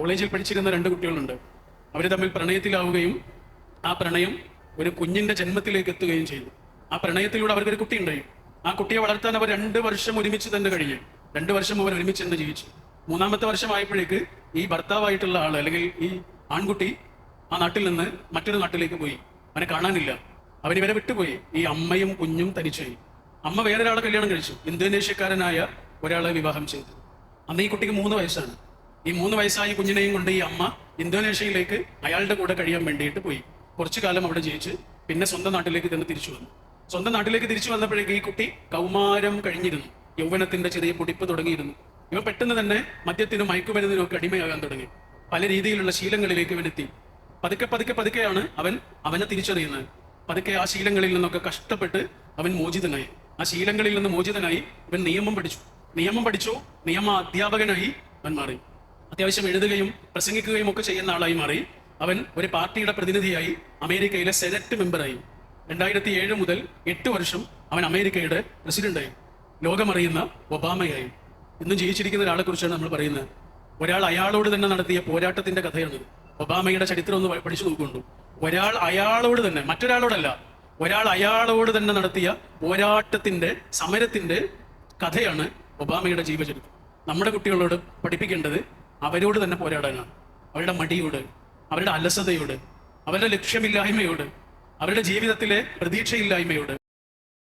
കോളേജിൽ പഠിച്ചിരുന്ന രണ്ട് കുട്ടികളുണ്ട്. അവർ തമ്മിൽ പ്രണയത്തിലാവുകയും ആ പ്രണയം ഒരു കുഞ്ഞിന്റെ ജന്മത്തിലേക്ക് എത്തുകയും ചെയ്തു. ആ പ്രണയത്തിലൂടെ അവർക്കൊരു കുട്ടി ഉണ്ടായി. ആ കുട്ടിയെ വളർത്താൻ അവർ 2 വർഷം ഒരുമിച്ച് തന്നെ കഴിഞ്ഞു. 2 വർഷം അവർ ഒരുമിച്ച് തന്നെ ജീവിച്ചു. 3-ാമത്തെ വർഷമായപ്പോഴേക്ക് ഈ ഭർത്താവായിട്ടുള്ള ആള് അല്ലെങ്കിൽ ഈ ആൺകുട്ടി ആ നാട്ടിൽ നിന്ന് മറ്റൊരു നാട്ടിലേക്ക് പോയി. അവനെ കാണാനില്ല. അവരിവരെ വിട്ടുപോയി. ഈ അമ്മയും കുഞ്ഞും തനിച്ചായി. അമ്മ വേറൊരാളെ കല്യാണം കഴിച്ചു. ഇന്തോനേഷ്യക്കാരനായ ഒരാളെ വിവാഹം ചെയ്തു. അന്ന് ഈ കുട്ടിക്ക് 3 വയസ്സാണ്. ഈ 3 വയസ്സായ കുഞ്ഞിനെയും കൊണ്ട് ഈ അമ്മ ഇന്തോനേഷ്യയിലേക്ക് അയാളുടെ കൂടെ കഴിയാൻ വേണ്ടിയിട്ട് പോയി. കുറച്ചു കാലം അവിടെ ജീവിച്ച് പിന്നെ സ്വന്തം നാട്ടിലേക്ക് തന്നെ തിരിച്ചു വന്നു. സ്വന്തം നാട്ടിലേക്ക് തിരിച്ചു വന്നപ്പോഴേക്ക് ഈ കുട്ടി കൗമാരം കഴിഞ്ഞിരുന്നു. യൗവനത്തിന്റെ ചെറിയ പൊടിപ്പ് തുടങ്ങിയിരുന്നു. ഇവ പെട്ടെന്ന് തന്നെ മദ്യത്തിനും മയക്കുമരുന്നിനും ഒക്കെ അടിമയാകാൻ തുടങ്ങി. പല രീതിയിലുള്ള ശീലങ്ങളിലേക്ക് ഇവനെത്തി. പതുക്കെയാണ് അവനെ തിരിച്ചറിയുന്നത്. പതുക്കെ ആ ശീലങ്ങളിൽ നിന്നൊക്കെ കഷ്ടപ്പെട്ട് അവൻ മോചിതനായി. ആ ശീലങ്ങളിൽ നിന്ന് മോചിതനായി ഇവൻ നിയമം പഠിച്ചു. നിയമ അധ്യാപകനായി അവൻ മാറി. അത്യാവശ്യം എഴുതുകയും പ്രസംഗിക്കുകയും ഒക്കെ ചെയ്യുന്ന ആളായി മാറി. അവൻ ഒരു പാർട്ടിയുടെ പ്രതിനിധിയായി അമേരിക്കയിലെ സെനറ്റ് മെമ്പറായി. 2007 മുതൽ 8 വർഷം അവൻ അമേരിക്കയുടെ പ്രസിഡന്റായി. ലോകമറിയുന്ന ഒബാമയായി. ഇന്നും ജീവിച്ചിരിക്കുന്ന ഒരാളെ കുറിച്ചാണ് നമ്മൾ പറയുന്നത്. ഒരാൾ അയാളോട് തന്നെ നടത്തിയ പോരാട്ടത്തിന്റെ കഥയാണ്. ഒബാമയുടെ ചരിത്രം ഒന്ന് പഠിച്ചു നോക്കുന്നുണ്ടു. ഒരാൾ അയാളോട് തന്നെ, മറ്റൊരാളോടല്ല, ഒരാൾ അയാളോട് തന്നെ നടത്തിയ പോരാട്ടത്തിന്റെ സമരത്തിന്റെ കഥയാണ് ഒബാമയുടെ ജീവചരിത്രം. നമ്മുടെ കുട്ടികളോട് പഠിപ്പിക്കേണ്ടത് അവരോട് തന്നെ പോരാടാനാണ്. അവരുടെ മടിയോട്, അവരുടെ അലസതയോട്, അവരുടെ ലക്ഷ്യമില്ലായ്മയോട്, അവരുടെ ജീവിതത്തിലെ പ്രതീക്ഷയില്ലായ്മയോട്.